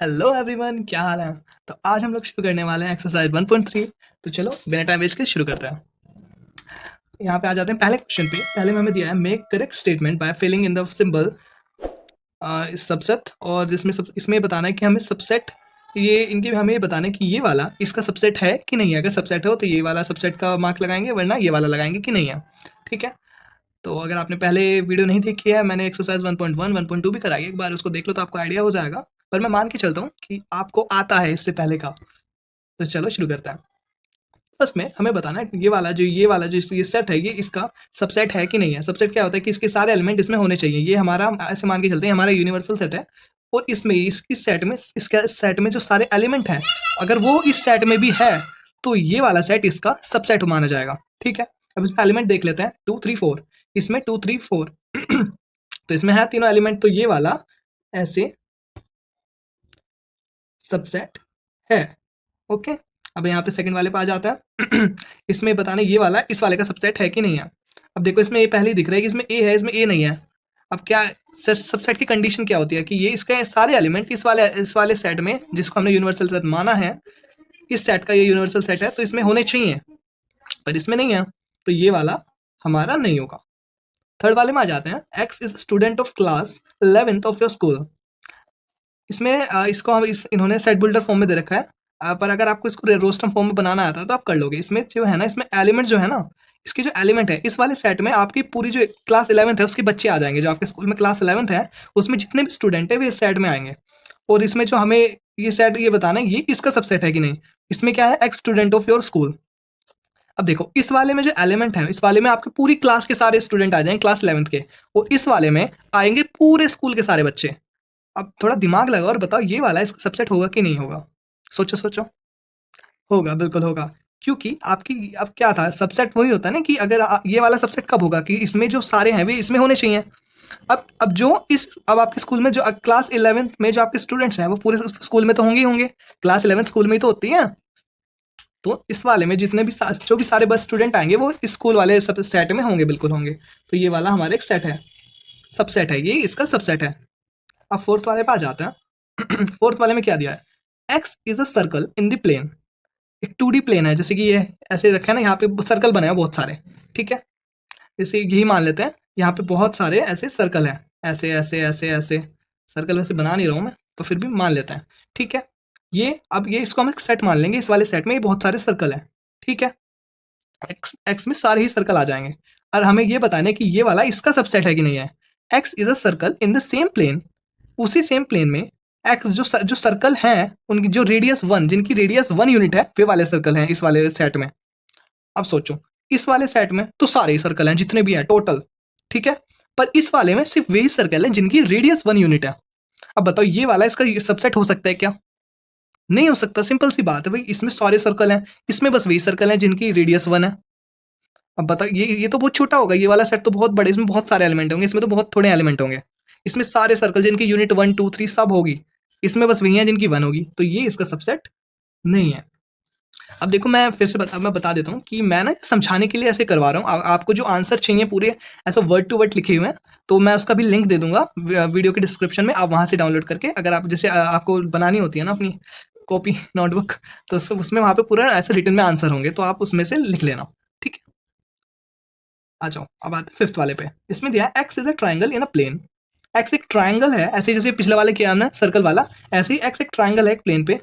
Hello everyone, क्या हाल है। तो आज हम लोग शुरू करने वाले हैं एक्सरसाइज 1.3। तो चलो बिना टाइम वेस्ट के शुरू करते हैं। यहाँ पे आ जाते हैं पहले क्वेश्चन पे। पहले में हमें दिया है make correct statement by filling in the symbol subset. और इसमें बताना है कि हमें सबसेट, ये इनके हमें ये बताना है कि ये वाला इसका सबसेट है कि नहीं है। अगर सबसेट हो तो ये वाला सबसेट का मार्क लगाएंगे, वरना ये वाला लगाएंगे कि नहीं है। ठीक है। तो अगर आपने पहले वीडियो नहीं देखी है, मैंने एक्सरसाइज 1.1 1.2 भी कराई है, एक बार उसको देख लो तो आपको आइडिया हो जाएगा। पर मैं मान के चलता हूँ कि आपको आता है इससे पहले का। तो चलो शुरू करते हैं। फर्स्ट में हमें बताना है कि ये वाला जो ये सेट है, ये इसका सबसेट है कि नहीं है। सबसेट क्या होता है कि इसके सारे एलिमेंट इसमें होने चाहिए। ये हमारा, ऐसे मान के चलते हैं, हमारा यूनिवर्सल सेट है। और इसमें इस सेट में, इसके सेट में जो सारे एलिमेंट हैं, अगर वो इस सेट में भी है तो ये वाला सेट इसका सबसेट माना जाएगा। ठीक है। अब इसमें एलिमेंट देख लेते हैं, 2 3 4। इसमें 2 3 4 तो इसमें है तीनों एलिमेंट, तो ये वाला ऐसे सबसेट है। ओके। अब यहाँ पे सेकंड वाले पे आ जाता है। इसमें बताना ये वाला इस वाले का सबसेट है कि नहीं है। अब देखो इसमें ये पहले ही दिख रहा है कि इसमें ए है, इसमें ए नहीं है। अब क्या सबसेट की कंडीशन क्या होती है कि ये इसके सारे एलिमेंट इस वाले सेट में, जिसको हमने यूनिवर्सल सेट माना है, इस सेट का ये यूनिवर्सल सेट है, तो इसमें होने चाहिए। पर इसमें नहीं है, तो ये वाला हमारा नहीं होगा। थर्ड वाले में आ जाते हैं, x is student of class 11th of your school. इसमें इसको हम इन्होंने सेट बिल्डर फॉर्म में दे रखा है। पर अगर आपको इसको रोस्टम फॉर्म में बनाना आता है तो आप कर लोगे। इसमें जो है ना, इसमें एलिमेंट जो है ना, इसके जो एलिमेंट है इस वाले सेट में, आपकी पूरी जो क्लास 11th है उसके बच्चे आ जाएंगे। जो आपके स्कूल में क्लास 11th है, उसमें जितने भी स्टूडेंट है वे इस सेट में आएंगे। और इसमें जो हमें ये सेट ये बताना है, ये इसका सबसेट है कि नहीं। इसमें क्या है, x student of your school. अब देखो इस वाले में जो एलिमेंट है, इस वाले में आपके पूरी क्लास के सारे स्टूडेंट आ जाएंगे, क्लास 11th के। और इस वाले में आएंगे पूरे स्कूल के सारे बच्चे। अब थोड़ा दिमाग लगाओ और बताओ ये वाला इसका सबसेट होगा कि नहीं होगा। सोचो सोचो। होगा, बिल्कुल होगा। क्योंकि आपकी, अब क्या था, सबसेट वही होता है ना कि अगर ये वाला सबसेट कब होगा कि इसमें जो सारे हैं वे इसमें होने चाहिए। अब आपके स्कूल में जो क्लास 11th में जो आपके स्टूडेंट्स हैं वो पूरे स्कूल में तो होंगे ही होंगे। क्लास 11th स्कूल में ही तो होती है। तो इस वाले में जितने भी जो भी सारे बस स्टूडेंट आएंगे वो इस स्कूल वाले सब सेट में होंगे, बिल्कुल होंगे। तो ये वाला हमारा एक सेट है, सबसेट है, ये इसका सबसेट है। अब फोर्थ वाले पे आ जाते हैं। फोर्थ वाले में क्या दिया है, x is a circle in the plane. एक 2D प्लेन है, जैसे कि ये ऐसे रखा है ना, यहाँ पे सर्कल बने हैं बहुत सारे। ठीक है। जैसे यही मान लेते हैं, यहाँ पे बहुत सारे ऐसे सर्कल हैं, ऐसे ऐसे ऐसे ऐसे। सर्कल वैसे बना नहीं रहा हूँ मैं, तो फिर भी मान लेते हैं। ठीक है। अब ये इसको हम एक सेट मान लेंगे, इस वाले सेट में ये बहुत सारे सर्कल हैं। ठीक है। एक्स एक्स में सारे ही सर्कल आ जाएंगे। और हमें ये बताना है कि ये वाला इसका सबसेट है कि नहीं है। X is a circle in the same plane. उसी सेम प्लेन में एक्स जो सर्कल हैं, उनकी जो रेडियस 1, जिनकी रेडियस 1 यूनिट है, वे वाले सर्कल हैं इस वाले सेट में। अब सोचो, इस वाले सेट में तो सारे ही सर्कल हैं जितने भी हैं टोटल। ठीक है। पर इस वाले में सिर्फ वही सर्कल हैं जिनकी रेडियस 1 यूनिट है। अब बताओ ये वाला इसका सबसेट हो सकता है क्या। नहीं हो सकता, सिंपल सी बात है भाई। इसमें सारे सर्कल हैं, इसमें बस वही सर्कल हैं जिनकी रेडियस 1 है। अब बताओ ये तो बहुत छोटा होगा, ये वाला सेट तो बहुत बड़े, इसमें बहुत सारे एलिमेंट होंगे, इसमें तो बहुत थोड़े एलिमेंट होंगे। इसमें सारे सर्कल जिनकी यूनिट 1 2 3 सब होगी, इसमें बस वही है जिनकी 1 होगी, तो ये इसका सबसेट नहीं है। अब देखो मैं फिर से मैं बता देता हूँ कि मैं ना समझाने के लिए ऐसे करवा रहा हूँ। आपको जो आंसर चाहिए पूरे ऐसा वर्ड टू वर्ड लिखे हुए हैं, तो मैं उसका भी लिंक दे दूंगा वीडियो के डिस्क्रिप्शन में, आप वहाँ से डाउनलोड करके, अगर आप जैसे आपको बनानी होती है ना अपनी कॉपी नोटबुक, तो उसमें वहाँ पे पूरा ऐसे रिटर्न में आंसर होंगे, तो आप उसमें से लिख लेना। ठीक है। आ जाओ, अब आते हैं फिफ्थ वाले पे। इसमें दिया है x is a triangle in a plane. X एक ट्राइंगल है, ऐसे जैसे पिछले वाले किया हमने सर्कल वाला, ऐसे ही एक्स एक ट्राइंगल है एक प्लेन पे।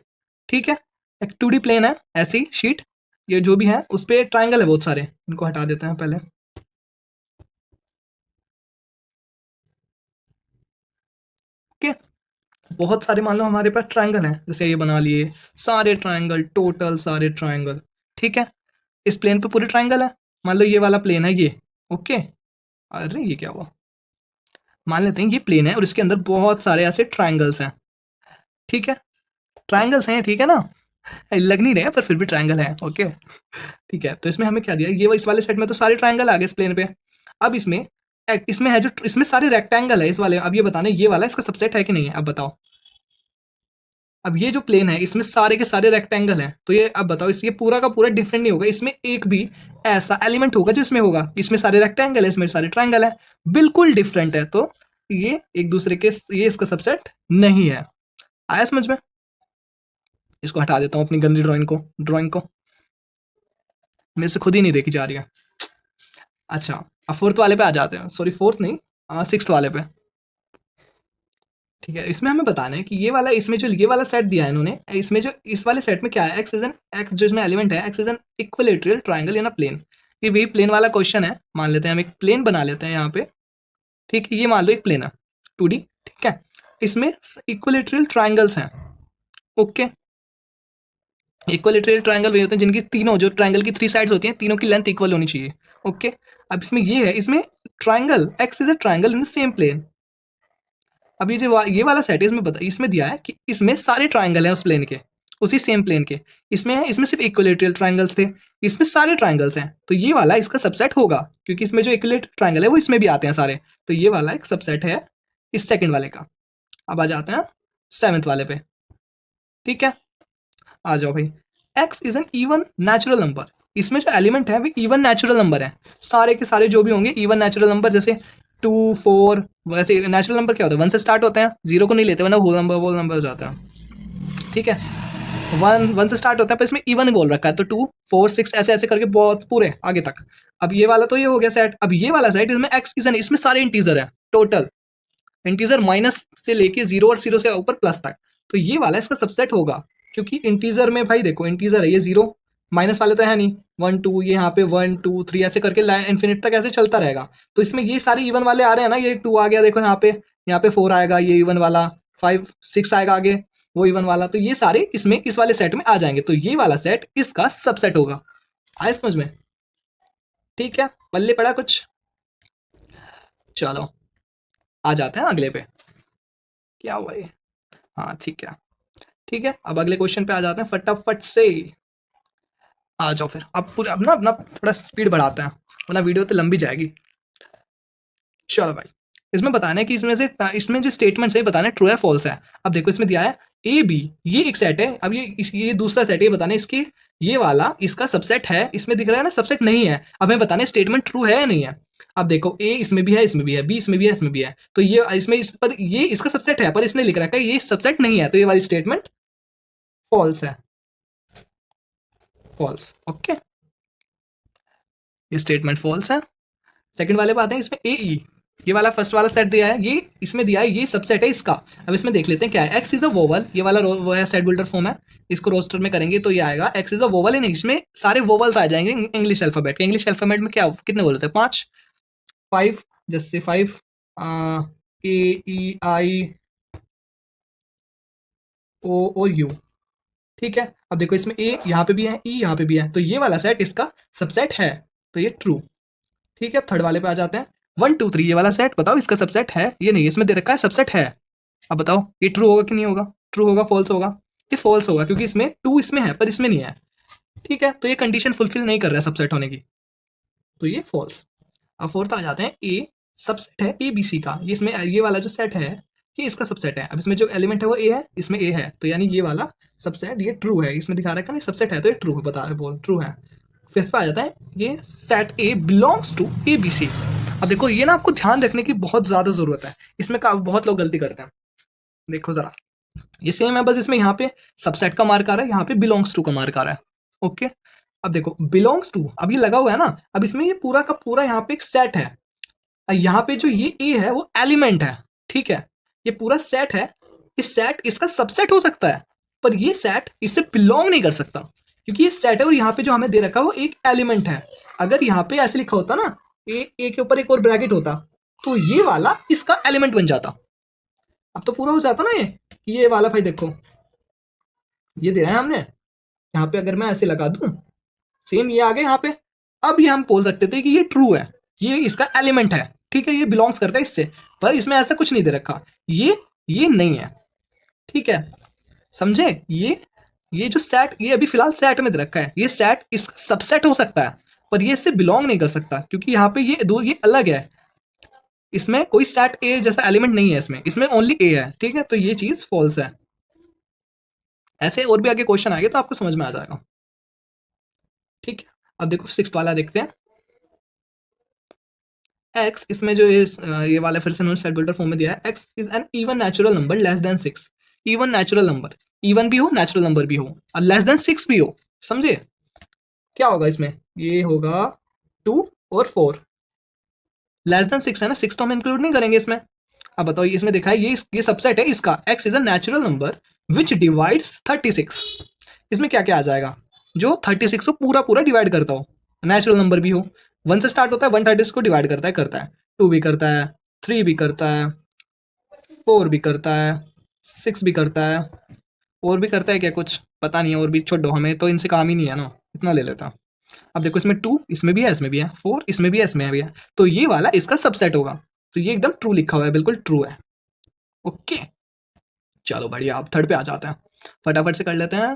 ठीक है। एक 2D प्लेन है, ऐसी शीट, ये जो भी है उस पे ट्राइंगल है बहुत सारे। इनको हटा देते हैं पहले। ओके। बहुत सारे मान लो हमारे पास ट्राइंगल हैं, जैसे ये बना लिए सारे ट्राइंगल, टोटल सारे ट्राइंगल। ठीक है। इस प्लेन पे पूरे ट्राइंगल है। मान लो ये वाला प्लेन है ये। ओके। अरे ये क्या हुआ, मान लेते हैं ये प्लेन है और इसके अंदर बहुत सारे ऐसे ट्राइंगल्स हैं। ठीक है। ट्राइंगल्स हैं, ठीक है ना। लग नहीं रहे हैं पर फिर भी ट्राइंगल है। ओके। ठीक है। तो इसमें हमें क्या दिया, ये इस वाले सेट में तो सारे ट्राइंगल आ गए इस प्लेन पे। अब इसमें है जो, इसमें सारे रेक्टेंगल है इस वाले। अब ये बताने ये वाला इसका सबसेट है कि नहीं है, अब बताओ। अब ये जो प्लेन है इसमें सारे के सारे रेक्टेंगल हैं, तो ये अब बताओ, इस ये पूरा का पूरा डिफरेंट नहीं होगा, इसमें एक भी ऐसा एलिमेंट होगा जो इसमें होगा। इसमें सारे रेक्टेंगल है, इसमें सारे ट्राइंगल है, बिल्कुल डिफरेंट है। तो ये एक दूसरे के, ये इसका सबसेट नहीं है। आया समझ में? इसको हटा देता हूँ अपनी गंदी ड्राइंग को मेरे से खुद ही नहीं देखी जा रही है। अच्छा, अब फोर्थ वाले पे आ जाते हैं, सॉरी फोर्थ नहीं, सिक्स्थ वाले पे। ठीक है, इसमें हमें बताना है कि ये वाला, इसमें जो ये वाला सेट दिया है इन्होंने, इसमें जो इस वाले सेट में क्या है, एक्स जो इसमें एलिमेंट है, x is an equilateral triangle in a plane. ये वही प्लेन वाला क्वेश्चन है, मान लेते हैं हम एक प्लेन बना लेते हैं यहाँ पे। ठीक है, ये मान लो एक प्लेन है 2D। ठीक है, इसमें इक्विलेटरल ट्राइंगल्स हैं। ओके, इक्विलेटरल ट्राइंगल वही होते हैं जिनकी तीनों, जो ट्राइंगल की 3 साइड्स होती हैं, तीनों की लेंथ इक्वल होनी चाहिए। ओके, अब इसमें ये है, इसमें triangle x is a triangle in the same plane. अब ये जो ये वाला सेट है, इसमें दिया है कि इसमें सारे ट्राइंगल हैं उस प्लेन के, उसी सेम प्लेन के। इसमें है, इसमें सिर्फ इक्विलेटरल ट्राइंगल्स थे, इसमें सारे ट्राइंगल्स हैं, तो ये वाला इसका सबसेट होगा, क्योंकि इसमें जो इक्विलेटरल ट्राइंगल है वो इसमें भी आते हैं सारे। तो ये वाला एक सबसेट है इस सेकंड वाले का। अब आ जाते हैं 7th वाले पे। ठीक है, आ जाओ भाई। X is N even natural number. इसमें जो एलिमेंट है वो इवन नेचुरल नंबर है, सारे के सारे जो भी होंगे इवन नेचुरल नंबर, जैसे 2 4। वैसे नेचुरल नंबर क्या होता है, 1 से स्टार्ट होते हैं, 0 को नहीं लेते वरना होल नंबर हो जाता है। ठीक है, 1 से स्टार्ट होता है, पर इसमें इवन बोल रखा है, तो 2 4 6 ऐसे ऐसे करके बहुत पूरे आगे तक। अब ये वाला तो ये हो गया सेट। अब ये वाला सेट, इसमें एक्स इज एन, इसमें सारे इंटीजर है टोटल, इंटीजर माइनस से लेके 0 और 0 से ऊपर प्लस तक। तो ये वाला इसका सबसेट होगा, क्योंकि इंटीजर में भाई देखो, इंटीजर है ये 0, माइनस वाले तो है नहीं, 1 2, ये यहाँ पे 1 2 3 ऐसे करके इन्फिनिट तक ऐसे चलता रहेगा। तो इसमें ये सारे इवन वाले आ रहे हैं ना, ये 2 आ गया देखो यहाँ पे 4 आएगा, ये इवन वाला 5 6 आएगा आगे, वो इवन वाला, तो ये सारे इसमें इस वाले सेट में आ जाएंगे, तो ये वाला सेट इसका सबसेट होगा। आए समझ में? ठीक है, पल्ले पड़ा कुछ? चलो आ जाते हैं अगले पे। क्या हुआ ये? हाँ ठीक है, ठीक है, अब अगले क्वेश्चन पे आ जाते हैं फटाफट से। आ जाओ फिर, अब पूरे अब ना अपना थोड़ा स्पीड बढ़ाते हैं, वरना वीडियो तो लंबी जाएगी। चलो भाई, इसमें बताना है कि इसमें जो स्टेटमेंट्स है बताना है ट्रू है फॉल्स है। अब देखो इसमें दिया है ए बी, ये एक सेट है। अब ये दूसरा सेट है, ये बताना है इसकी, ये वाला इसका सबसेट है, इसमें दिख रहा है ना सबसेट नहीं है। अब हमें बताना है स्टेटमेंट ट्रू है या नहीं है। अब देखो ए इसमें भी है, इसमें भी है, बी इसमें भी है, इसमें भी है, तो ये इसमें इस पर ये इसका सबसेट है, पर इसने लिख रखा है ये सबसेट नहीं है, तो ये वाली स्टेटमेंट फॉल्स है। फॉल्स, ओके, ये स्टेटमेंट फॉल्स है। सेकंड वाले पे आते हैं, इसमें ए ई, ये वाला फर्स्ट वाला सेट दिया है, ये इसमें दिया है ये सबसेट है इसका। अब इसमें देख लेते हैं क्या है, एक्स इज अ वोवल, ये वाला वो है सेट बिल्डर फॉर्म है, इसको रोस्टर में करेंगे तो ये आएगा एक्स इज अ वोवल इन, इसमें सारे वोवल्स आ जाएंगे इंग्लिश अल्फाबेट के। इंग्लिश अल्फाबेट में क्या कितने वोवल होते हैं, 5 5, जैसे 5 ए ई आई ओ और यू। ठीक है, अब देखो इसमें ए यहाँ पे भी है, ई यहाँ पे भी है, तो ये वाला सेट इसका सबसेट है, तो ये ट्रू। ठीक है, अब थर्ड वाले पे आ जाते हैं, 1 2 3, ये वाला सेट बताओ इसका सबसेट है ये नहीं, इसमें दे रखा है सबसेट है। अब बताओ ये ट्रू होगा कि नहीं होगा, ट्रू होगा फॉल्स होगा? ये फॉल्स होगा, क्योंकि इसमें 2 इसमें है पर इसमें नहीं है। ठीक है, तो ये कंडीशन फुलफिल नहीं कर रहा है सबसेट होने की, तो ये फॉल्स। अब फोर्थ आ जाते हैं, ए सबसेट है ए बी सी का, ये इसमें ये वाला जो सेट है ये इसका सबसेट है। अब इसमें जो एलिमेंट है वो ए है, इसमें ए है, तो यानी ये वाला सबसेट ये ट्रू है, इसमें दिखा रखा है सबसेट है, तो ये ट्रू है, बता रहे बोल ट्रू है। फिफ्थ पे आ जाता है, ये set A belongs to A B C. अब देखो ये ना आपको ध्यान रखने की बहुत ज्यादा जरूरत है, इसमें बहुत लोग गलती करते हैं। देखो जरा, ये सेम है, बस इसमें यहाँ पे सबसेट का मार्क आ रहा है, यहाँ पे बिलोंग्स टू का मार्क आ रहा है। ओके, अब देखो बिलोंग्स टू, अब ये लगा हुआ है ना, अब इसमें ये पूरा का पूरा यहाँ पे एक सेट है, यहाँ पे जो ये ए है वो एलिमेंट है। ठीक है, ये पूरा सेट है, इस सेट इसका सबसेट हो सकता है, पर ये सेट इससे बिलोंग नहीं कर सकता, क्योंकि ये सेट है और यहाँ पे जो हमें दे रखा है वो एक एलिमेंट है। अगर यहाँ पे ऐसे लिखा होता ना, ए के ऊपर एक और ब्रैकेट होता, तो ये वाला इसका एलिमेंट बन जाता। अब तो पूरा हो जाता ना ये वाला भाई देखो, ये दे रहा है हमने, यहाँ पे अगर मैं ऐसे लगा दूं, सेम ये आ गया यहाँ पे। अब ये हम बोल सकते थे कि ये ट्रू है, ये इसका एलिमेंट है, ठीक है, ये बिलोंग्स करता है इससे, पर इसमें ऐसा कुछ नहीं दे रखा, ये नहीं है। ठीक है, समझे? ये जो सेट, ये अभी फिलहाल सेट में दे रखा है, ये सेट इसका सबसेट हो सकता है, पर ये इससे बिलोंग नहीं कर सकता, क्योंकि यहाँ पे ये दो ये अलग है, इसमें कोई सेट ए जैसा एलिमेंट नहीं है, इसमें ओनली ए है। ठीक है, तो ये चीज फॉल्स है। ऐसे और भी आगे क्वेश्चन आएंगे तो आपको समझ में आ जाएगा। ठीक है, अब देखो सिक्स्थ वाला देखते हैं, एक्स, इसमें जो ये वाला फिर से सेट बिल्डर फॉर्म में दिया है, x is N even natural number less than 6। Even natural number, even भी हो नेचुरल नंबर भी हो, और लेस देन 6 भी हो, समझे? क्या होगा इसमें? ये होगा 2 और 4, लेस देन 6 है ना, 6 तो हम इंक्लूड नहीं करेंगे इसमें। अब बताओ, इसमें देखा है ये सबसेट है इसका, x is a natural number which divides 36। इसमें क्या क्या आ जाएगा? जो 36 को पूरा पूरा डिवाइड करता हो, नेचुरल नंबर भी हो, 1 से स्टार्ट होता है, 136 को डिवाइड करता है 2 भी करता है, 3 भी करता है, 4 भी करता है, 6 भी करता है, और भी करता है क्या कुछ पता नहीं है, और भी छोड़ो, हमें तो इनसे काम ही नहीं है ना, इतना ले लेता। अब देखो, इसमें 2 इसमें भी है, इसमें भी है, 4 इसमें भी है, इसमें भी है, तो ये वाला इसका सबसेट होगा। तो ये एकदम ट्रू लिखा हुआ है, बिल्कुल ट्रू है। ओके, चलो बढ़िया, अब थर्ड पे आ जाते हैं, फटाफट से कर लेते हैं।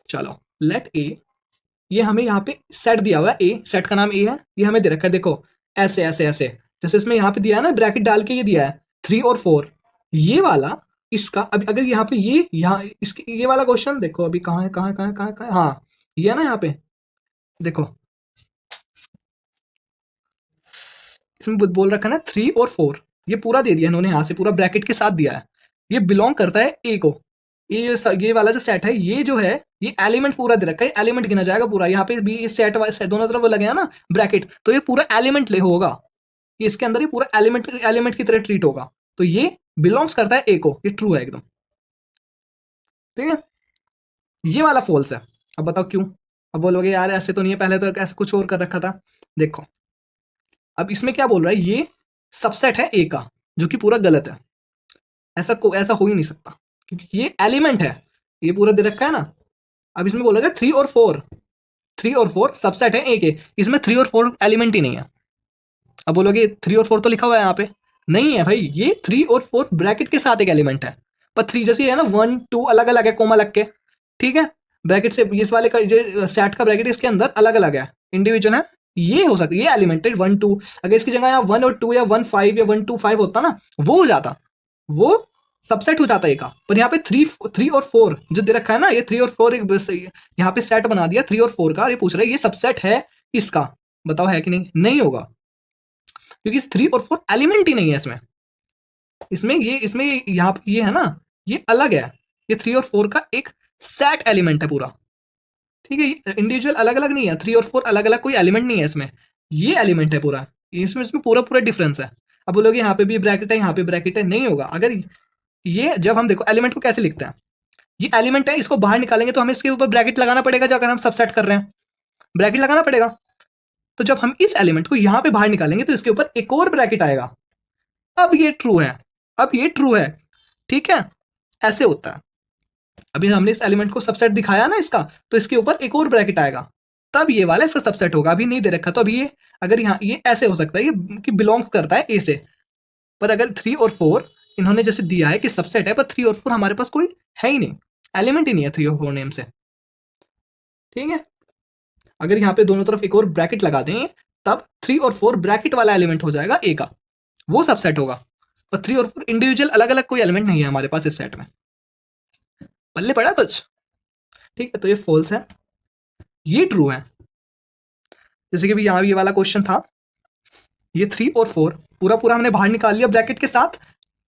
चलो, लेट ए, ये हमें यहाँ पे सेट दिया हुआ है, ए सेट का नाम ए है, ये हमें दे रखा है, देखो ऐसे ऐसे ऐसे, जैसे इसमें यहाँ पे दिया है ना, ब्रैकेट डाल के ये दिया है 3 और 4, ये वाला इसका। अब अगर यहाँ पे ये यहाँ इसके ये वाला क्वेश्चन देखो, अभी कहाँ है, कहाँ है, कहाँ है, कहाँ है, कहाँ है? हाँ, ये है ना, यहाँ पे देखो, इसमें बोल रखा है ना 3 और 4, ये पूरा दे दिया इन्होंने, यहाँ से पूरा ब्रैकेट के साथ दिया है। ये बिलोंग करता है ए को, ये वाला जो सेट है, ये जो है, ये एलिमेंट पूरा दे रखा है, एलिमेंट गिना जाएगा पूरा। यहाँ पे भी सेट दोनों तरफ वो लगे हैं ना ब्रैकेट, तो ये पूरा एलिमेंट ले होगा, ये इसके अंदर ये पूरा एलिमेंट एलिमेंट की तरह ट्रीट होगा। तो ये बिलोंग्स करता है ए को, ये ट्रू है एकदम, ठीक है। ये वाला फॉल्स है। अब बताओ क्यों? अब बोलोगे यार ऐसे तो नहीं है, पहले तो ऐसे कुछ और कर रखा था। देखो, अब इसमें क्या बोल रहा है, ये सबसेट है ए का, जो कि पूरा गलत है, ऐसा हो ही नहीं सकता, क्योंकि ये एलिमेंट है, ये पूरा दे रखा है ना। अब इसमें बोलेगा 3 और 4, 3 और 4 सबसेट है ए के, इसमें 3 और 4 एलिमेंट ही नहीं है। अब बोलोगे 3 और 4 तो लिखा हुआ है यहाँ पे, नहीं है भाई, ये 3 और 4 ब्रैकेट के साथ एक एलिमेंट है, पर 3 जैसे है ना, 1 2 अलग अलग है, कोमा लग के, ठीक है। ब्रैकेट से इस वाले का जो सेट का ब्रैकेट इसके अंदर अलग अलग है, इंडिविजुअल है, ये हो सकता है, ये एलिमेंटेड 1 2, अगर इसकी जगह यहाँ 1 और 2 या 1 5 या 1 2 5 होता ना, वो हो जाता, वो सबसेट हो जाता है का। पर यहाँ पे 3 और 4 जो दे रखा है ना, ये 3 और 4 एक यहाँ पे सेट बना दिया 3 और 4 का, ये पूछ रहा है ये सबसेट है इसका, बताओ है कि नहीं? नहीं होगा, क्योंकि 3 और 4 एलिमेंट ही नहीं है इसमें। इसमें यहाँ पे ये है ना, ये अलग है, ये 3 और 4 का एक सेट एलिमेंट है पूरा, ठीक है। इंडिविजुअल अलग अलग नहीं है, 3 और 4 अलग अलग कोई एलिमेंट नहीं है इसमें, ये एलिमेंट है पूरा, इसमें पूरा पूरा डिफरेंस है। अब बोलोगे यहाँ पे भी ब्रैकेट है, यहाँ पे ब्रैकेट है, नहीं होगा। अगर ये जब हम देखो एलिमेंट को कैसे लिखते हैं, ये एलिमेंट है, इसको बाहर निकालेंगे तो हमें इसके ऊपर ब्रैकेट लगाना पड़ेगा, जो अगर हम सबसेट कर रहे हैं ब्रैकेट लगाना पड़ेगा। तो जब हम इस एलिमेंट को यहाँ पे बाहर निकालेंगे तो इसके ऊपर एक और ब्रैकेट आएगा, अब ये ट्रू है, अब ये ट्रू है, ठीक है। ऐसे होता है। अभी हमने इस एलिमेंट को सबसेट दिखाया ना इसका, तो इसके ऊपर एक और ब्रैकेट आएगा, तब ये वाला इसका सबसेट होगा। अभी नहीं दे रखा, तो अभी ये अगर यहाँ ये ऐसे हो सकता है, ये कि बिलोंग करता है ए से, पर अगर 3 और 4 इन्होंने जैसे दिया है कि सबसेट है, पर 3 और 4 हमारे पास कोई है ही नहीं, एलिमेंट ही नहीं है 3 और 4 नेम से, ठीक है। अगर यहाँ पे दोनों तरफ एक और ब्रैकेट लगा दें, तब 3 और 4 ब्रैकेट वाला एलिमेंट हो जाएगा ए का, वो सबसेट होगा। और 3 और 4 इंडिविजुअल अलग अलग कोई एलिमेंट नहीं है हमारे पास इस सेट में। पल्ले पड़ा कुछ? ठीक है, तो ये फॉल्स है, ये ट्रू है। जैसे कि भी यहाँ ये वाला क्वेश्चन था, ये 3 और 4 पूरा पूरा हमने बाहर निकाल लिया ब्रैकेट के साथ,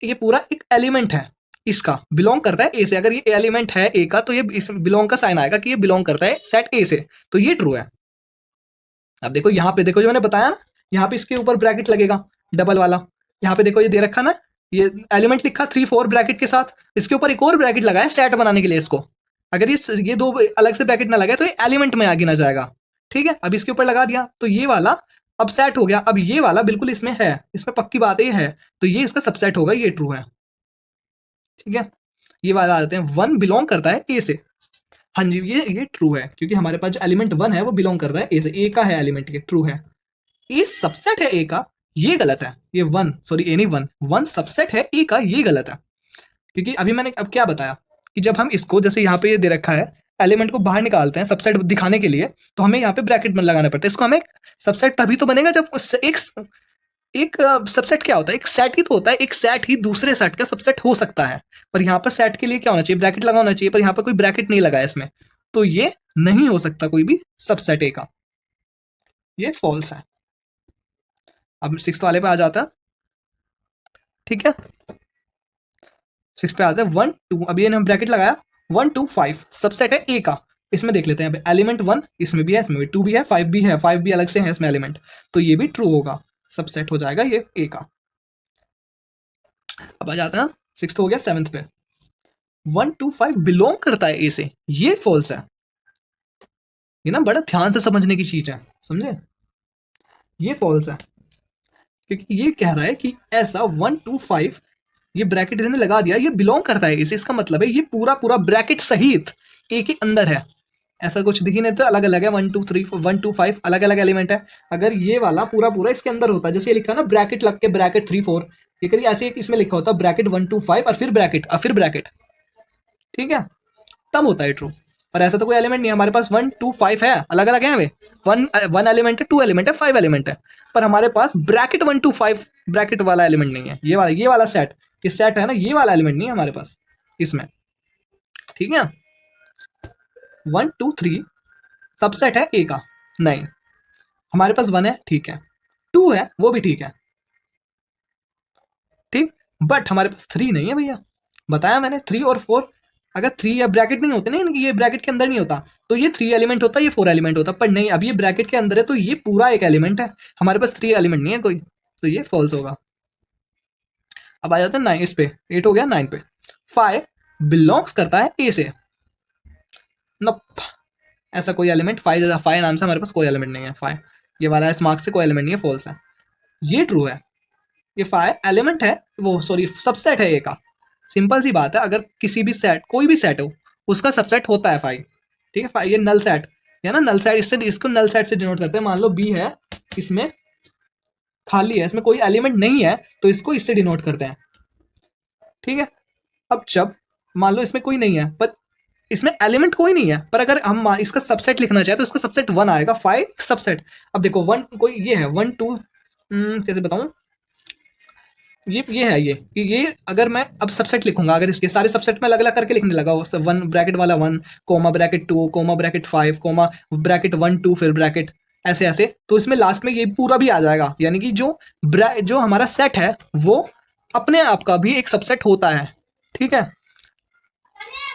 ये पूरा एक एलिमेंट है, इसका बिलोंग करता है ए से। अगर ये एलिमेंट है ए का, तो ये इस बिलोंग का साइन आएगा कि ये बिलोंग करता है सेट ए से, तो ये ट्रू है। अब देखो यहाँ पे, देखो जो मैंने बताया ना, यहाँ पे इसके ऊपर ब्रैकेट लगेगा डबल वाला, यहाँ पे देखो ये दे रखा ना, ये एलिमेंट लिखा 3 4 ब्रैकेट के साथ, इसके ऊपर एक और ब्रैकेट लगा है सेट बनाने के लिए इसको। अगर ये दो अलग से ब्रैकेट ना लगे तो ये एलिमेंट में आगे ना जाएगा, ठीक है। अब इसके ऊपर लगा दिया तो ये वाला अब सेट हो गया। अब ये वाला बिल्कुल इसमें है, इसमें पक्की बात ये है, तो ये इसका सबसेट होगा, ये ट्रू है, ठीक है। ये वाला आ जाते हैं, 1 बिलोंग करता है ए से, हाँ जी, ये ट्रू है, क्योंकि हमारे पास जो एलिमेंट 1 है वो बिलोंग करता है ए से, ए का है एलिमेंट, ये ट्रू है। ए सबसेट है ए का, ये गलत है। ये 1 सॉरी ए नहीं 1 सबसेट है ए का, ये गलत है। क्योंकि अभी मैंने अब क्या बताया कि जब हम इसको जैसे यहाँ पे ये दे रखा है, एलिमेंट को बाहर निकालते हैं सबसेट दिखाने के लिए, तो हमें यहाँ पे ब्रैकेट में लगाना पड़ता है। इसको हमें सबसेट तभी तो बनेगा जब एक सबसेट क्या होता है, एक सेट ही तो होता है, एक सेट ही दूसरे सेट का सबसेट हो सकता है। पर यहाँ पर सेट के लिए क्या होना चाहिए, ब्रैकेट लगा होना चाहिए, पर यहाँ पर कोई ब्रैकेट नहीं लगा है इसमें, तो ये नहीं हो सकता कोई भी सबसेट ए का, ये फॉल्स है। अब 6th वाले पे आ जाता है, ठीक है। 6 पे आते हैं 1 2, अभी हमने ब्रैकेट लगाया 1 2 5 सबसेट है ए का। इसमें देख लेते हैं एलिमेंट 1 इसमें भी है, इसमें भी 2 भी है, 5 भी है, 5 भी अलग से है इसमें एलिमेंट, तो ये भी ट्रू होगा, सबसेट हो जाएगा ये ए का। अब आ जाते हैं 6 हो गया 7 पे 1 2 5 बिलोंग करता है ए से, ये फॉल्स है। ये ना बड़ा ध्यान से समझने की चीज है, समझे, ये फॉल्स है क्योंकि ये कह रहा है कि ऐसा 1 2 5 ये ब्रैकेट इन्होंने लगा दिया, ये बिलोंग करता है इसे, इसका मतलब है ये पूरा पूरा ब्रैकेट सहित ए के अंदर है। ऐसा कुछ दिखी नहीं तो अलग अलग है 1 2 3 1 2 5 अलग अलग एलिमेंट है। अगर ये वाला पूरा पूरा इसके अंदर होता, जैसे ये लिखा ना ब्रैकेट लग के ब्रैकेट 3 4, ये करिए ऐसे एक इसमें लिखा होता ब्रैकेट 1 2 5 और फिर ब्रैकेट और फिर ब्रैकेट, ठीक है, तब होता है ट्रू। और ऐसा तो कोई एलिमेंट नहीं है हमारे पास, 1 2 5 है, अलग अलग है वे, वन एलिमेंट है, 2 एलिमेंट है, 5 एलिमेंट है, पर हमारे पास ब्रैकेट 1 2 5 ब्रैकेट वाला एलिमेंट नहीं है। ये वाला सेट, ये सेट है ना, ये वाला एलिमेंट नहीं है हमारे पास इसमें, ठीक है। 1 2 3 सबसेट है ए का, नहीं हमारे पास 1 है, ठीक है, 2 है वो भी ठीक है, ठीक, बट हमारे पास 3 नहीं है भैया, बताया मैंने 3 और 4, अगर 3 या ब्रैकेट नहीं होते ना, इनकी ये ब्रैकेट के अंदर नहीं होता तो ये 3 एलिमेंट होता, ये 4 एलिमेंट होता, पर नहीं अब ये ब्रैकेट के अंदर है तो ये पूरा एक एलिमेंट है, हमारे पास 3 एलिमेंट नहीं है कोई, तो ये फॉल्स होगा। अब आ जाते हैं 9 इस पे, 8 हो गया 9 पे 5 बिलोंग्स करता है ए से, नप ऐसा कोई एलिमेंट 5 नाम से हमारे पास कोई एलिमेंट नहीं है, 5 ये वाला इस मार्क्स से कोई एलिमेंट नहीं है, फॉल्स है, ये ट्रू है, ये 5 एलिमेंट है, वो सॉरी सबसेट है ए का। सिंपल सी बात है, अगर किसी भी सेट कोई भी सेट हो उसका सबसेट होता है 5, ठीक है, 5 ये नल सेट है ना, नल सेट इससे इसको नल सेट से डिनोट करते हैं। मान लो बी है, इसमें खाली है, इसमें कोई एलिमेंट नहीं है तो इसको इससे डिनोट करते हैं, ठीक है। अब जब मान लो इसमें कोई नहीं है पर इसमें एलिमेंट कोई नहीं है, पर अगर हम इसका सबसेट लिखना चाहे तो इसका सबसेट 1 आएगा, 5 सबसेट। अब देखो 1 कोई ये है 1 2 कैसे बताऊं, ये है ये अगर मैं अब सबसेट लिखूंगा, अगर इसके सारे सबसेट में अलग अलग करके लिखने लगा, 1 ब्रैकेट वाला 1 comma bracket 2 comma bracket 5 comma bracket 1 2 फिर ब्रैकेट ऐसे ऐसे, तो इसमें लास्ट में ये पूरा भी आ जाएगा, यानी कि जो हमारा सेट है वो अपने आप का भी एक सबसेट होता है, ठीक है,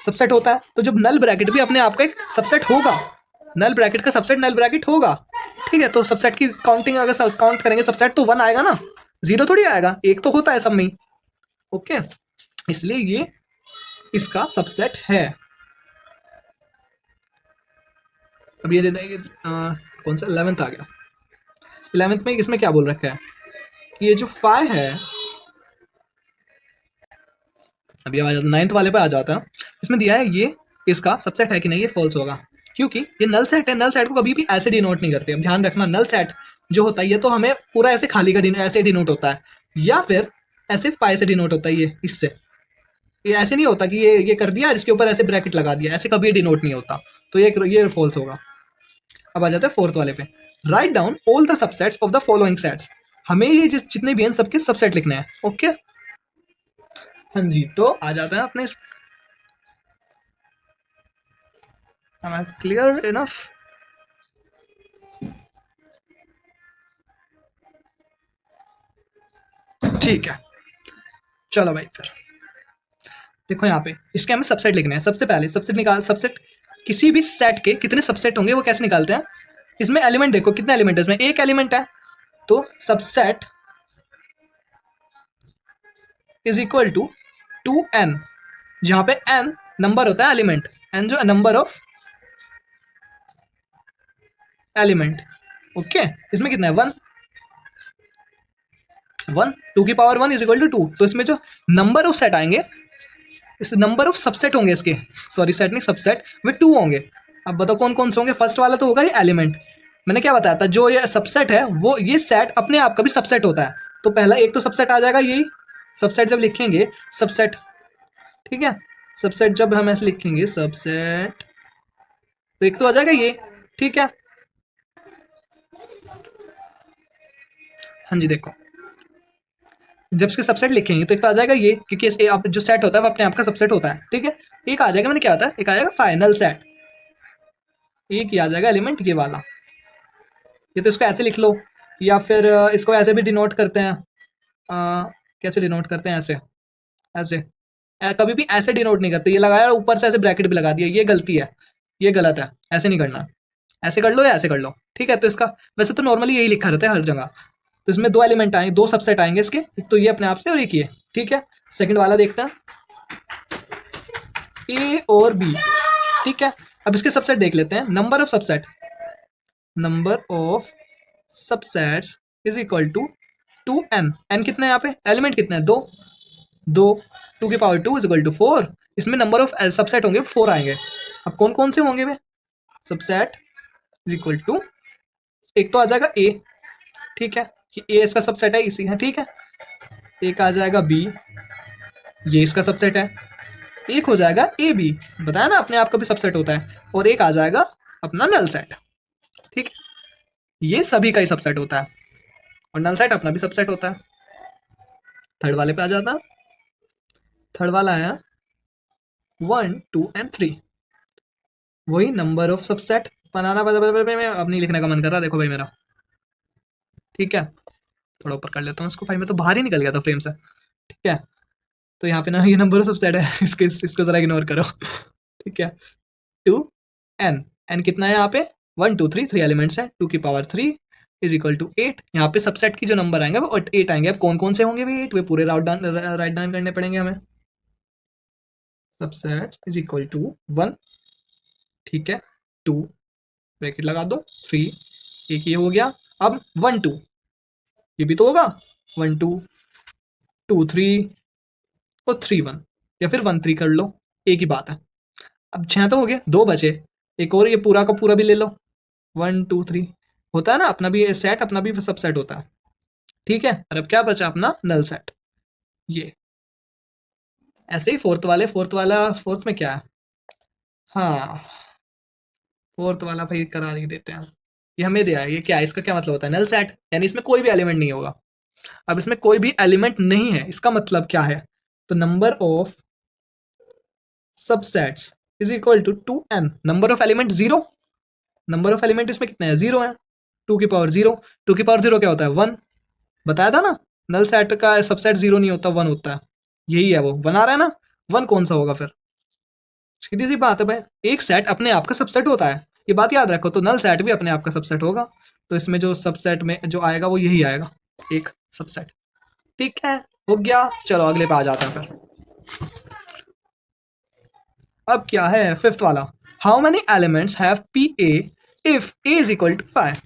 सबसेट होता है, तो जब नल ब्रैकेट भी अपने आप का एक सबसेट होगा, नल ब्रैकेट का सबसेट नल ब्रैकेट होगा, ठीक है, तो सबसेट की काउंटिंग अगर काउंट करेंगे सबसेट तो 1 आएगा ना, 0 थोड़ी आएगा, एक तो होता है सब में, ओके, इसलिए ये इसका सबसेट है। अब ये कौन सा 11th आ गया, 11th में इसमें क्या बोल रखा है कि ये जो 5 है, अभी आ जाता 9th वाले पे आ जाता है, इसमें दिया है ये इसका सबसेट है कि नहीं, ये फॉल्स होगा क्योंकि ये नल सेट है, नल सेट को कभी भी ऐसे डिनोट नहीं करते। अब ध्यान रखना नल सेट जो होता है ये तो हमें पूरा ऐसे खाली का ऐसे डिनोट होता है, या फिर ऐसे 5 से डिनोट होता है, ये इससे, ये ऐसे नहीं होता कि ये कर दिया इसके ऊपर ऐसे ब्रैकेट लगा दिया, ऐसे कभी डिनोट नहीं होता, तो ये फॉल्स होगा। अब आ जाता है 4th वाले पे, write down all the subsets of the following sets, हमें ये जितने भी हैं सबके सबसेट लिखने हैं, ओके। हाँ जी, तो आ जाता है अपने, क्लियर इनफ, ठीक है, चलो भाई फिर देखो यहाँ पे इसके हमें सबसेट लिखने हैं। सबसे पहले सबसेट किसी भी सेट के कितने सबसेट होंगे वो कैसे निकालते हैं, इसमें एलिमेंट देखो कितने एलिमेंट है, इसमें एक एलिमेंट है, तो subset is equal to 2n, जहां पे n नंबर होता है एलिमेंट, n जो नंबर ऑफ एलिमेंट, ओके, इसमें कितना है 1 1 2 की पावर 1 इज इक्वल टू 2, तो इसमें जो नंबर ऑफ सेट आएंगे, इस नंबर ऑफ सबसेट होंगे इसके, सॉरी सेट नहीं सबसेट, वे 2 होंगे। अब बताओ कौन कौन से होंगे, फर्स्ट वाला तो होगा ये एलिमेंट, मैंने क्या बताया था, जो ये सबसेट है वो ये सेट अपने आप का भी सबसेट होता है, तो पहला एक तो सबसेट आ जाएगा, यही सबसेट जब लिखेंगे सबसेट, ठीक है, सबसेट जब हम ऐसे लिखेंगे सबसेट तो एक तो आ जाएगा ये, ठीक है। हाँ जी देखो जब इसके सबसेट लिखेंगे तो एक तो आ जाएगा ये, क्योंकि इस आप जो सेट होता है वो अपने आप का सबसेट होता है, ठीक है। एक आ जाएगा, मैंने क्या होता है, एक आ जाएगा फाइनल सेट, एक ही आ जाएगा एलिमेंट ये वाला, ये तो इसको ऐसे लिख लो, या फिर इसको ऐसे भी डिनोट करते हैं, कैसे डिनोट करते हैं, ऐसे ऐसे कभी भी ऐसे डिनोट नहीं करते, ये लगाया ऊपर से ऐसे ब्रैकेट भी लगा दिया, ये गलती है, ये गलत है, ऐसे नहीं करना। ऐसे कर लो या ऐसे कर लो, ठीक है। तो इसका वैसे तो नॉर्मली यही लिखा रहता है हर जगह। तो इसमें दो एलिमेंट आएंगे, दो सबसेट आएंगे इसके, एक तो ये अपने आप से और एक ये, ठीक है। सेकंड वाला देखते हैं, ए और बी, ठीक है। अब इसके सबसेट देख लेते हैं। Number of subset, number of subsets is equal to 2n। n कितना है यहाँ पे, एलिमेंट कितना है, दो, दो, 2 की पावर 2 इज इक्वल टू 4। इसमें नंबर ऑफ सबसेट होंगे 4 आएंगे। अब कौन कौन से होंगे वे सबसेट, इज इक्वल टू, एक तो आ जाएगा ए, ठीक है, कि ए इसका सबसेट है, इसी है, ठीक है। एक आ जाएगा बी, ये इसका सबसेट है। एक हो जाएगा ए बी, बताया ना अपने आप का भी सबसेट होता है। और एक आ जाएगा अपना नल सेट, ठीक है। ये सभी का ही सबसेट होता है, और नल सेट अपना भी सबसेट होता है। थर्ड वाले पे आ जाता, थर्ड वाला आया 1 2 एंड 3, वही नंबर ऑफ सबसेट बनाना। अब नहीं लिखने का मन कर रहा, देखो भाई मेरा, ठीक है। थोड़ा ऊपर कर लेता हूँ इसको, भाई मैं तो बाहर ही निकल गया था फ्रेम से, ठीक है। तो यहाँ पे ना ये नंबर ऑफ सबसेट है, इसको जरा इग्नोर करो, ठीक है। 2 n, n कितना है यहाँ पे, 1 2 3, 3 एलिमेंट्स है, 2 की पावर 3 इज इक्वल टू 8। यहाँ पे सबसेट की जो नंबर आएंगे वो 8 आएंगे। अब कौन कौन से होंगे भाई 8, वे पूरे राइट डाउन करने पड़ेंगे हमें। सबसेट इज इक्वल टू 1, ठीक है, 2 ब्रैकेट लगा दो, 3, एक ये हो गया। अब 1 2, ये भी तो होगा, 1 2 2 3 और 3 1, या फिर 1 3 कर लो, एक ही बात है। अब 6 तो हो गए, दो बचे, एक और ये पूरा का पूरा भी ले लो, 1 2 3 होता है ना, अपना भी सेट अपना भी सबसेट होता है, ठीक है। और अब क्या बचा अपना नल सेट, ये ऐसे ही फोर्थ वाले, फोर्थ वाला, फोर्थ में क्या है, हाँ फोर्थ वाला भाई करा ही देते हैं। ये हमें दिया है, ये क्या है, इसका क्या मतलब होता है, नल सेट, यानी इसमें कोई भी एलिमेंट नहीं होगा। अब इसमें कोई भी एलिमेंट नहीं है, इसका मतलब क्या है, तो number of subsets is equal to 2n, number of element 0, number of element इसमें कितने हैं, 0 है, 2 की पावर 0, 2 की पावर 0 क्या होता है, 1, बताया था ना, नल सेट का सबसेट 0 नहीं होता, 1 होता है, यही है वो 1 आ रहा है ना। 1 कौन सा होगा फिर, सीधी सी बात है भाई, एक सेट अपने आप का सबसेट होता है, ये बात याद रखो। तो नल सेट भी अपने आप का सबसेट होगा, तो इसमें जो सबसेट में जो आएगा वो यही आएगा, एक सबसेट, ठीक है, हो गया। चलो अगले पे आ जाता है फिर। अब क्या है फिफ्थ वाला, how many elements have P A if A is equal to 5,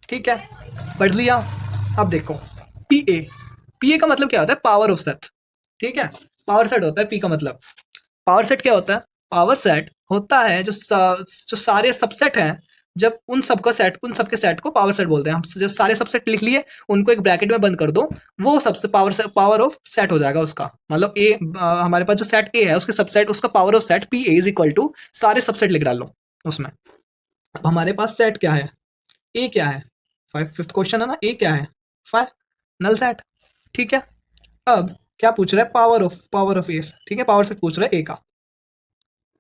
ठीक है, पढ़ लिया। अब देखो पी ए का मतलब क्या होता है, पावर ऑफ सेट, ठीक है, पावर सेट होता है पी का मतलब। पावर सेट क्या होता है, पावर सेट होता है जो सारे सबसेट हैं, जब उन सबका सेट, उन सबके सेट को पावर सेट बोलते हैं। हम जो सारे सबसेट लिख लिए, उनको एक ब्रैकेट में बंद कर दो, वो सबसे पावर ऑफ सेट हो जाएगा उसका मतलब। ए हमारे पास जो सेट ए है उसके सबसेट, उसका power of set P A is equal to सारे सबसेट लिख डालो उसमें। अब हमारे पास सेट क्या है, ए क्या है, 5, फिफ्थ क्वेश्चन है ना, ए क्या है 5, नल सेट, ठीक है। अब क्या पूछ रहा है, पावर ऑफ ए, ठीक है, पावर सेट पूछ रहा है ए का,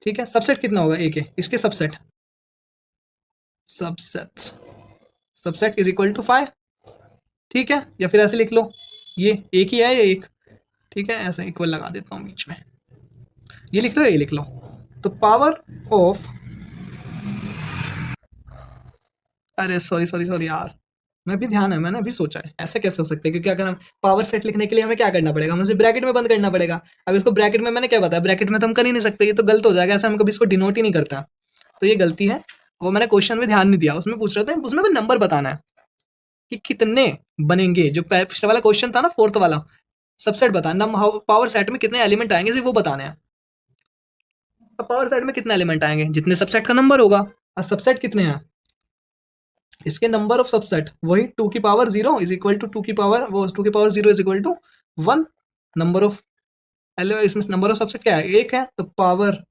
ठीक है। सबसेट कितना होगा ए के, इसके subset, subsets, subset is equal to 5, ठीक है। या फिर ऐसे लिख लो, ये एक ही है या एक, ठीक है, ऐसे इक्वल लगा देता हूँ बीच में, ये लिख लो ये लिख लो। तो पावर ऑफ, अरे सॉरी सॉरी सॉरी यार, मैं भी ध्यान है, मैंने अभी सोचा है ऐसे कैसे हो सकते हैं, क्योंकि अगर हम पावर सेट लिखने के लिए हमें क्या करना पड़ेगा, हमें उसे ब्रैकेट में बंद करना पड़ेगा। अब इसको ब्रैकेट में मैंने क्या बताया, ब्रैकेट में तो हम कर ही नहीं सकते, ये तो गलत हो जाएगा, ऐसे हम कभी इसको डिनोट ही नहीं करता, तो ये गलती है। वो मैंने क्वेश्चन में ध्यान नहीं दिया, उसमें पूछ रहे थे, उसमें भी नंबर बताना है कि कितने बनेंगे। जो पिछला वाला क्वेश्चन था ना फोर्थ वाला, सबसेट बताना, पावर सेट में कितने एलिमेंट आएंगे सिर्फ वो बताने हैं। अब पावर सेट में कितने एलिमेंट आएंगे, जितने सबसेट का नंबर होगा। और सबसेट कितने हैं, इसके नंबर ऑफ सबसेट वही 2 की पावर 0 इज इक्वल टू 2 की पावर, वो 2 की power 0 is equal to 1, number of, इसमें नंबर ऑफ सबसेट क्या है, एक है, तो पावर,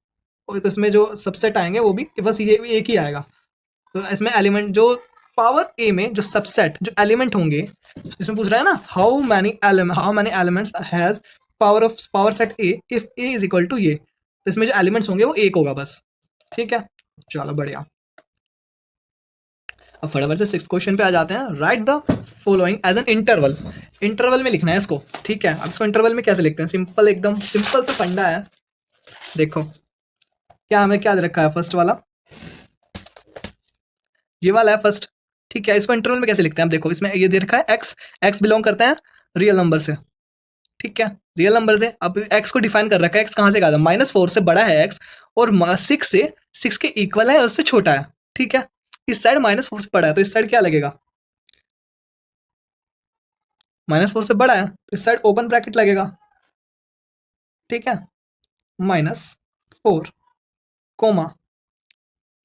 और तो इसमें जो सबसेट आएंगे वो भी बस ये भी एक ही आएगा। तो इसमें एलिमेंट जो पावर ए में जो सबसेट जो एलिमेंट होंगे, इसमें पूछ रहा है ना, how many elements has power set A if A is equal to ये, तो इसमें जो एलिमेंट्स होंगे वो एक होगा बस, ठीक है। चलो बढ़िया। अब फटाफट से 6th क्वेश्चन पे आ जाते हैं। Write the following as an interval. Interval में लिखना है इसको, ठीक है। अब इसको इंटरवल में कैसे लिखते हैं? सिंपल, एकदम सिंपल सा फंडा है। देखो क्या हमें क्या दे रखा है, फर्स्ट वाला ये वाला है फर्स्ट, ठीक है। इसको इंटरवल में कैसे लिखते हैं? अब देखो इसमें ये दे रखा है एक्स, एक्स बिलोंग करता है रियल नंबर से, ठीक है, रियल नंबर से। अब एक्स को डिफाइन कर रखा है, एक्स कहाँ से कहा था, -4 से बड़ा है एक्स, और 6 से 6 के इक्वल है, उससे छोटा है, ठीक है। इस साइड -4 से बड़ा है, तो इस साइड क्या लगेगा, -4 से बड़ा है, तो इस साइड ओपन ब्रैकेट लगेगा, ठीक है। -4 कोमा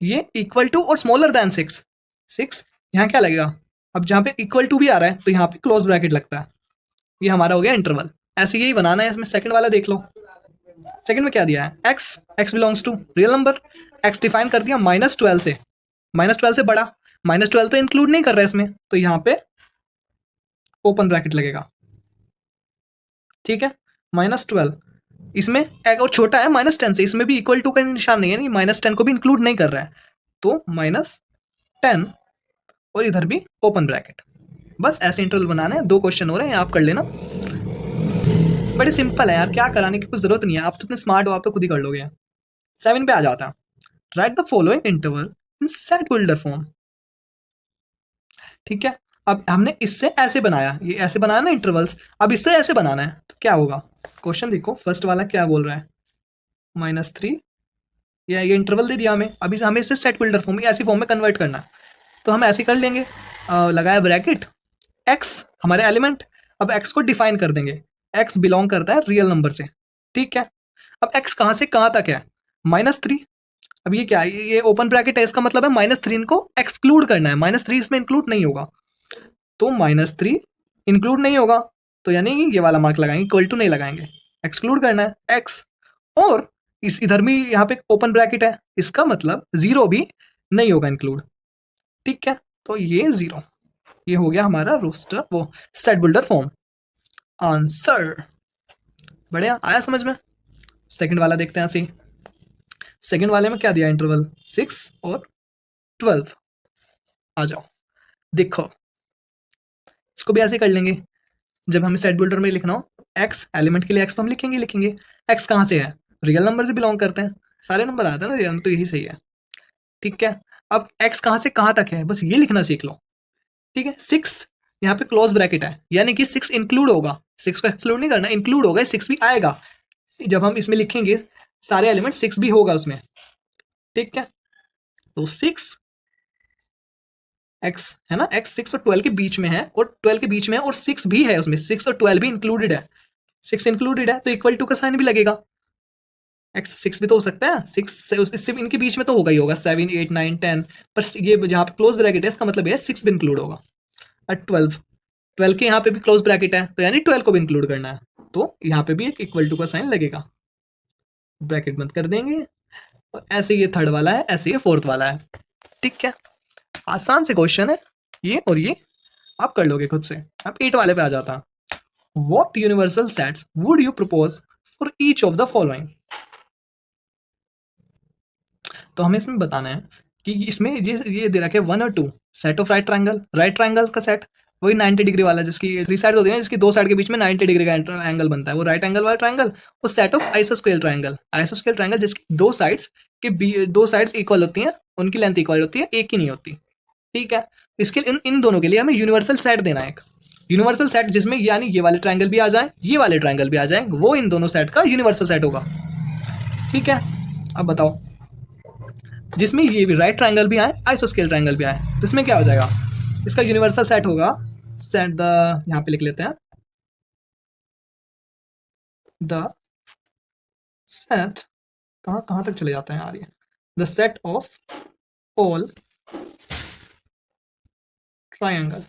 ये इक्वल टू और स्मॉलर देन 6, 6 यहाँ क्या लगेगा, अब जहाँ पे इक्वल टू भी आ रहा है तो यहाँ पे क्लोज ब्रैकेट लगता है। ये हमारा हो गया इंटरवल। ऐसे यही बनाना है। इसमें सेकंड वाला देख लो, सेकंड में क्या दिया है, x, x belongs to real number, x define कर दिया -12 से, -12 से बड़ा, -12 तो इंक्लूड नहीं कर रहा है इसमें, तो यहाँ पे ओपन ब्रैकेट लगेगा, ठीक है। -12 इसमें एक और छोटा है -10 से, इसमें भी इक्वल टू का निशान नहीं है, नहीं -10 को भी इंक्लूड नहीं कर रहा है, तो -10 और इधर भी ओपन ब्रैकेट। बस ऐसे इंटरवल बनाना है। 2 क्वेश्चन हो रहे हैं, आप कर लेना। बड़े सिंपल है यार, क्या कराने की कुछ जरूरत नहीं है, आप तो इतने स्मार्ट हो, आप तो खुद ही कर लोगे। 7 पे आ जाता है। Right the following interval in set builder form, ठीक है। अब हमने इससे ऐसे बनाया, ये ऐसे बनाया ना इंटरवल्स, अब इससे ऐसे बनाना है, तो क्या होगा? क्वेश्चन देखो फर्स्ट वाला क्या बोल रहा है, -3, ये इंटरवल दे दिया हमें, अभी हमें इसे सेट बिल्डर फॉर्म ऐसी फॉर्म में कन्वर्ट करना है, तो हम ऐसे कर लेंगे। लगाया ब्रैकेट, एक्स हमारे एलिमेंट, अब एक्स को डिफाइन कर देंगे, एक्स बिलोंग करता है रियल नंबर से, ठीक है। अब एक्स कहाँ से कहाँ तक है, -3, अब ये क्या है, ये ओपन ब्रैकेट है, इसका मतलब है -3 को एक्सक्लूड करना है, -3 इसमें इंक्लूड नहीं होगा, तो -3 इंक्लूड नहीं होगा, तो यानी ये वाला मार्क लगाएंगे, इक्वल टू नहीं लगाएंगे, एक्सक्लूड करना है एक्स, और इस इधर भी यहाँ पे ओपन ब्रैकेट है, इसका मतलब 0 भी नहीं होगा इंक्लूड, ठीक है। तो ये 0, ये हो गया हमारा रोस्टर, वो सेट बिल्डर फॉर्म। आंसर बढ़िया आया समझ में। सेकंड वाला देखते हैं ऐसे। सेकंड वाले में क्या दिया इंटरवल, 6 और 12। आ जाओ देखो, इसको भी ऐसे कर लेंगे। जब हमें सेट बिल्डर में लिखना हो, एक्स एलिमेंट के लिए एक्स तो हम लिखेंगे लिखेंगे, एक्स कहाँ से है, रियल नंबर से बिलोंग करते हैं, सारे नंबर आते हैं ना रियल नंबर, तो यही सही है, ठीक है। अब एक्स कहाँ से कहाँ तक है, बस ये लिखना सीख लो, ठीक है। 6 यहाँ पे क्लोज ब्रैकेट है, यानी कि 6 इंक्लूड होगा, 6 को एक्सक्लूड नहीं करना, इंक्लूड होगा, 6 भी आएगा, जब हम इसमें लिखेंगे सारे एलिमेंट 6 भी होगा उसमें, ठीक है। तो 6 एक्स है ना, एक्स 6 और 12 के बीच में है, और 12 के बीच में है, और 6 भी है उसमें, 6 और 12 भी इंक्लूडेड है, 6 इंक्लूडेड है, तो इक्वल टू का साइन भी लगेगा, एक्स 6 भी तो हो सकता है, 6 से इससे इनके बीच में तो होगा ही होगा, 7 8 9 10, पर ये जहाँ पे क्लोज ब्रैकेट है, इसका मतलब है 6 भी इंक्लूड होगा, और 12, 12 के यहाँ पे भी क्लोज ब्रैकेट है, तो यानी 12 को भी इंक्लूड करना है, तो यहाँ पे भी एक इक्वल टू का साइन लगेगा, ब्रैकेट बंद कर देंगे, और ऐसे ये थर्ड वाला है, ऐसे ये फोर्थ वाला है, ठीक है। आसान से क्वेश्चन है ये, और ये आप कर लोगे खुद से। अब 8 वाले पे आ जाता, what universal sets would you propose for each of the following. तो हमें इसमें बताना है कि इसमें ये दे रखा है 1 और 2 सेट ऑफ राइट ट्राइंगल का सेट, वही 90 डिग्री वाला, जिसकी 3 साइड होती है, जिसकी 2 साइड के बीच में 90 डिग्री का एंगल बनता है, वो राइट एंगल वाला ट्राइंगल। वो सेट ऑफ आइसोस्केल ट्राइंगल जिसकी 2 साइड्स के 2 साइड्स इक्वल होती हैं, उनकी लेंथ इक्वल होती है, एक ही नहीं होती, ठीक है। इसके इन दोनों के लिए हमें यूनिवर्सल सेट देना है, एक यूनिवर्सल सेट जिसमें यानी ये वाले ट्राइंगल भी आ जाए, ये वाले ट्राइंगल भी आ जाए, वो इन दोनों सेट का यूनिवर्सल सेट होगा, ठीक है। अब बताओ, जिसमें ये भी राइट ट्राइंगल भी आए, आइसोस्केल ट्राइंगल भी आए, तो इसमें क्या हो जाएगा, इसका यूनिवर्सल सेट होगा, सेट द, यहाँ पे लिख लेते हैं, द सेट, कहाँ कहाँ तक चले जाते हैं यार ये, the set of all triangle,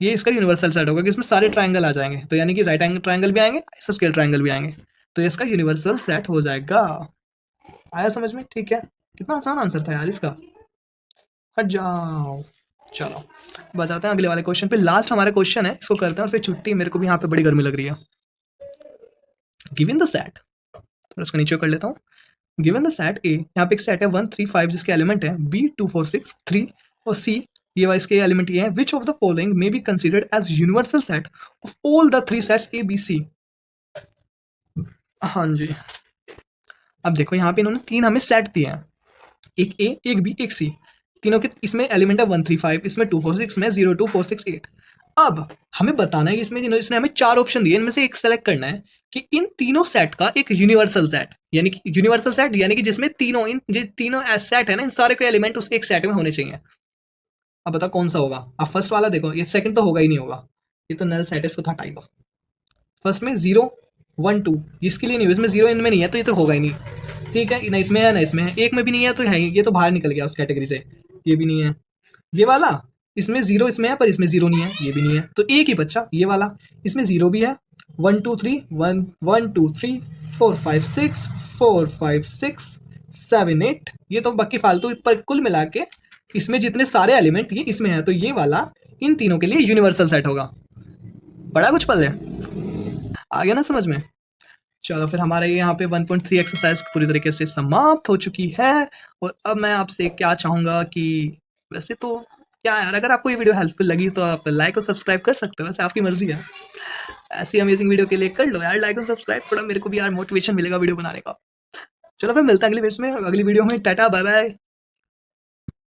ये इसका यूनिवर्सल सेट होगा कि इसमें सारे ट्राइंगल आ जाएंगे, तो यानी कि राइट एंगल ट्राइंगल भी आएंगे, आइसोस्केल ट्राइंगल भी आएंगे, तो इसका यूनिवर्सल सेट हो जाएगा। आया समझ में, ठीक है। कितना आसान आंसर था यार इसका, हट जाओ। चलो बताते हैं अगले वाले क्वेश्चन पे, लास्ट हमारा क्वेश्चन है, इसको करते हैं और फिर छुट्टी, मेरे को भी यहाँ पे बड़ी गर्मी लग रही है। गिवन द सेट, थोड़ा इसको नीचे कर लेता हूँ, गिवन द सेट ए, यहाँ पे एक सेट है 1 3 5 जिसके एलिमेंट है बी 2 4 6 3 और सी, ये वाला इसके एलिमेंट ये है। Which of the following may be considered as universal set of all the 3 sets A B C. हाँ जी, अब देखो यहाँ पे इन्होंने 3 हमें सेट दिए हैं, एक ए एक बी एक सी, तीनों के इसमें एलिमेंट है 1 3 5, इसमें 2 4 6 में 0 2 4 6 8। अब हमें बताना है कि इसमें इसने हमें 4 ऑप्शन दिए, इनमें से एक सेलेक्ट करना है कि इन तीनों सेट का एक यूनिवर्सल सेट, यानी कि यूनिवर्सल सेट यानी कि जिसमें तीनों तीनों सेट है ना, इन सारे के एलिमेंट उस एक सेट में होने चाहिए। अब बताओ कौन सा होगा। अब फर्स्ट वाला देखो, ये सेकंड तो होगा ही नहीं होगा, ये तो नल सेट है, इसको हटाई दो। फर्स्ट में 0 1 2, इसके लिए नहीं, इसमें 0 इनमें नहीं है तो ये तो होगा ही नहीं। ठीक है, ना इसमें है ना इसमें है, एक में भी नहीं है तो है ही, ये तो बाहर निकल गया उस कैटेगरी से। ये भी नहीं है, ये वाला इसमें 0 इसमें है पर इसमें 0 नहीं है, ये भी नहीं है, तो एक ही बच्चा ये वाला, इसमें 0 भी है। 1 2 3 1 1 2 3 4 5 6 4 5 6 7 8, ये तो बाकी फालतू, पर कुल मिला के इसमें जितने सारे एलिमेंट ये इसमें है, तो ये वाला इन तीनों के लिए यूनिवर्सल सेट होगा। बड़ा कुछ पल है, आ गया ना समझ में। चलो फिर हमारा ये यहाँ पे 1.3 एक्सरसाइज पूरी तरीके से समाप्त हो चुकी है। और अब मैं आपसे क्या चाहूँगा कि वैसे तो क्या यार, अगर आपको ये वीडियो हेल्पफुल लगी तो आप लाइक और सब्सक्राइब कर सकते हो, वैसे आपकी मर्जी है। ऐसी अमेजिंग वीडियो के लिए कर लो यार लाइक और सब्सक्राइब, थोड़ा मेरे को भी यार मोटिवेशन मिलेगा वीडियो बनाने का। चलो फिर मिलता है अगली वीडियो में, टाटा बाय बाय।